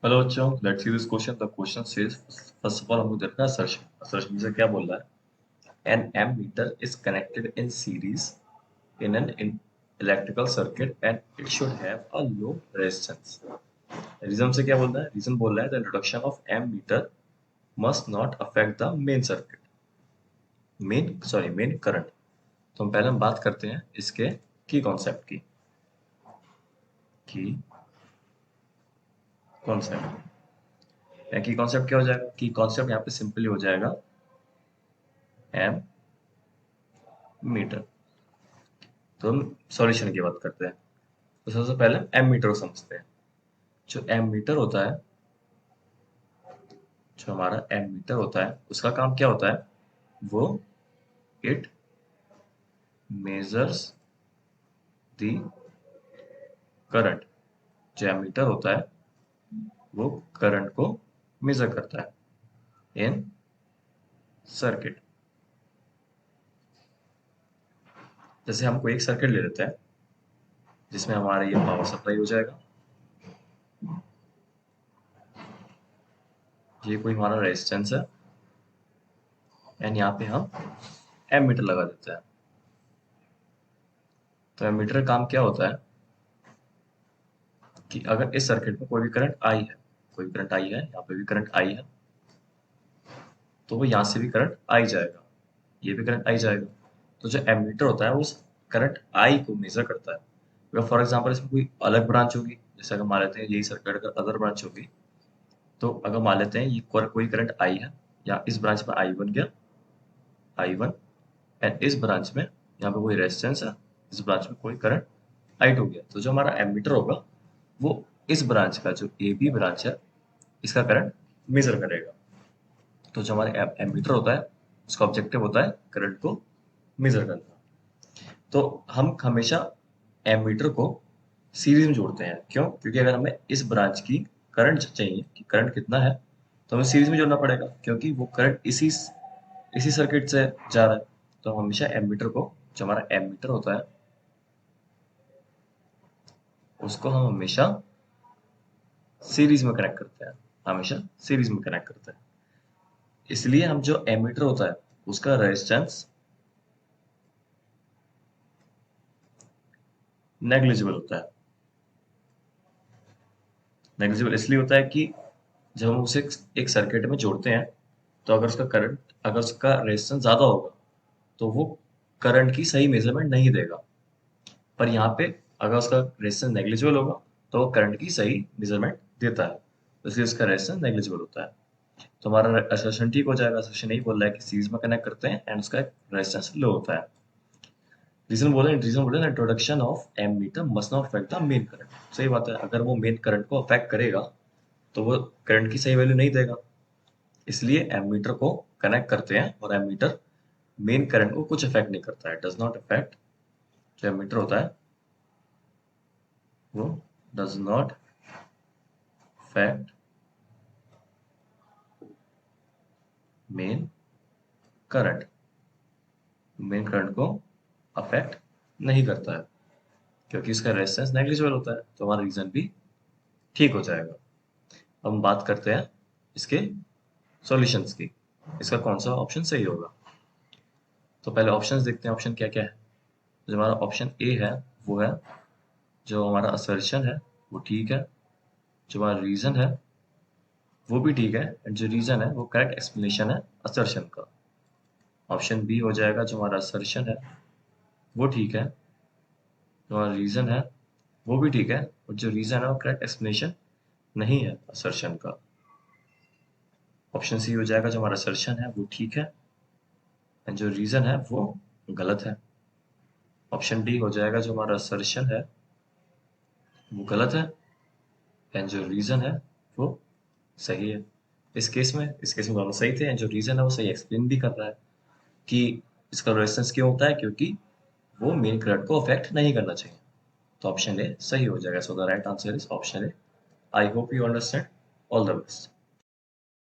Hello बच्चों, let's see this question. The question says, first of all हमको देखना है असर्शन। असर्शन से क्या बोल रहा है? An ammeter is connected in series in an electrical circuit and it should have a low resistance. Reason से क्या बोल रहा है? रीजन बोल रहा है the introduction of M metre must not affect the main circuit, main current. तो हम पहले बात करते हैं इसके की कॉन्सेप्ट की कॉन्सेप्ट की कॉन्सेप्ट क्या हो जाएगा? की कॉन्सेप्ट यहाँ पे सिंपली हो जाएगा एम मीटर। तो हम सॉल्यूशन की बात करते हैं। तो सबसे पहले एमीटर को समझते हैं। जो एमीटर होता है, जो हमारा एमीटर होता है, उसका काम क्या होता है? वो इट मेजर्स द करंट। जो एमीटर होता है वो करंट को मेजर करता है इन सर्किट। जैसे हम कोई एक सर्किट ले लेते हैं जिसमें हमारा ये पावर सप्लाई हो जाएगा, ये कोई हमारा रेजिस्टेंस है, एंड यहाँ पे हम एमीटर लगा देते हैं। तो एमीटर का काम क्या होता है कि अगर इस सर्किट में कोई भी करंट आई है, कोई भी करंट आई है, यहाँ पे भी करंट आई है, तो वो यहाँ से भी करंट आई जाएगा, ये भी करंट आई जाएगा। तो जो एमीटर होता है वो उस करंट आई को मेजर करता है। अगर फॉर एग्जांपल इसमें कोई अलग ब्रांच होगी, जैसे अगर मान लेते हैं यही सर्किट का अदर ब्रांच होगी, तो अगर मान लेते हैं ये कोई करंट आई है, या इस ब्रांच में आई बन गया, आई वन, एंड इस ब्रांच में यहाँ पे कोई रेजिस्टेंस है, इस ब्रांच में कोई करंट आई टू गया, तो जो हमारा एमीटर होगा वो इस ब्रांच का, जो ए बी ब्रांच है, इसका करंट मेजर करेगा। तो जो हमारे एमीटर होता है उसका ऑब्जेक्टिव होता है करंट को मेजर करना। तो हम हमेशा एमीटर को सीरीज में जोड़ते हैं। क्यों? क्योंकि अगर हमें इस ब्रांच की करंट चाहिए कि करंट कितना है, तो हमें सीरीज में जोड़ना पड़ेगा, क्योंकि वो करंट इसी सर्किट से जा रहा है। तो हम हमेशा एमीटर को, जो हमारा एमीटर होता है, उसको हम हमेशा सीरीज में कनेक्ट करते हैं, हमेशा सीरीज में कनेक्ट करते हैं। इसलिए हम जो एमीटर होता है उसका रेजिस्टेंस नेग्लिजिबल होता है। नेग्लिजिबल इसलिए होता है कि जब हम उसे एक सर्किट में जोड़ते हैं, तो अगर उसका रेजिस्टेंस ज़्यादा होगा तो वो करंट की सही मेजरमेंट नहीं देगा। पर यहाँ पे अगर उसका रेजिस्टेंस नेग्लिजिबल होगा तो वो करंट की सही मेजरमेंट देता है, तो इसलिए उसका रेजिस्टेंस नेग्लिजिबल होता है। तो हमारा असर्शन ठीक हो जाएगा। असर्शन यही बोल रहा है कि सीरीज में कनेक्ट करते हैं एंड उसका रेजिस्टेंस लो होता है। रीजन बोले introduction of M metre must not affect the main current. सही बात है, अगर वो मेन करंट को अफेक्ट करेगा तो वो करंट की सही वैल्यू नहीं देगा। इसलिए एमीटर को कनेक्ट करते हैं, और एमीटर मेन करंट को कुछ अफेक्ट नहीं करता है, डज नॉट अफेक्ट। जो एमीटर होता है वो does not affect main current, main current को अफेक्ट नहीं करता है, क्योंकि इसका रेजिस्टेंस नेग्लिजिबल होता है। तो हमारा रीजन भी ठीक हो जाएगा। अब हम बात करते हैं इसके सॉल्यूशंस की, इसका कौन सा ऑप्शन सही होगा। तो पहले ऑप्शंस देखते हैं, ऑप्शन क्या क्या है। जो हमारा ऑप्शन ए है वो है, जो हमारा असर्शन है वो ठीक है, जो हमारा रीजन है वो भी ठीक है, एंड जो रीजन है वो करेक्ट एक्सप्लेनेशन है असर्शन का। ऑप्शन बी हो जाएगा, जो हमारा असर्शन है वो ठीक है, जो हमारा रीजन है वो भी ठीक है, और जो रीजन है वो करेक्ट एक्सप्लेनेशन नहीं है असर्शन का। ऑप्शन सी हो जाएगा, जो हमारा असर्शन है वो ठीक है, एंड जो रीजन है वो गलत है। ऑप्शन डी हो जाएगा, जो हमारा असर्शन है वो गलत है, एंड जो रीजन है वो सही है। इस केस में दोनों सही थे, एंड जो रीजन है वो सही एक्सप्लेन भी कर रहा है कि इसका रेजिस्टेंस क्यों होता है, क्योंकि वो मेन करंट को अफेक्ट नहीं करना चाहिए। तो ऑप्शन ए सही हो जाएगा। So the right answer is option A. I hope you understand. All the best.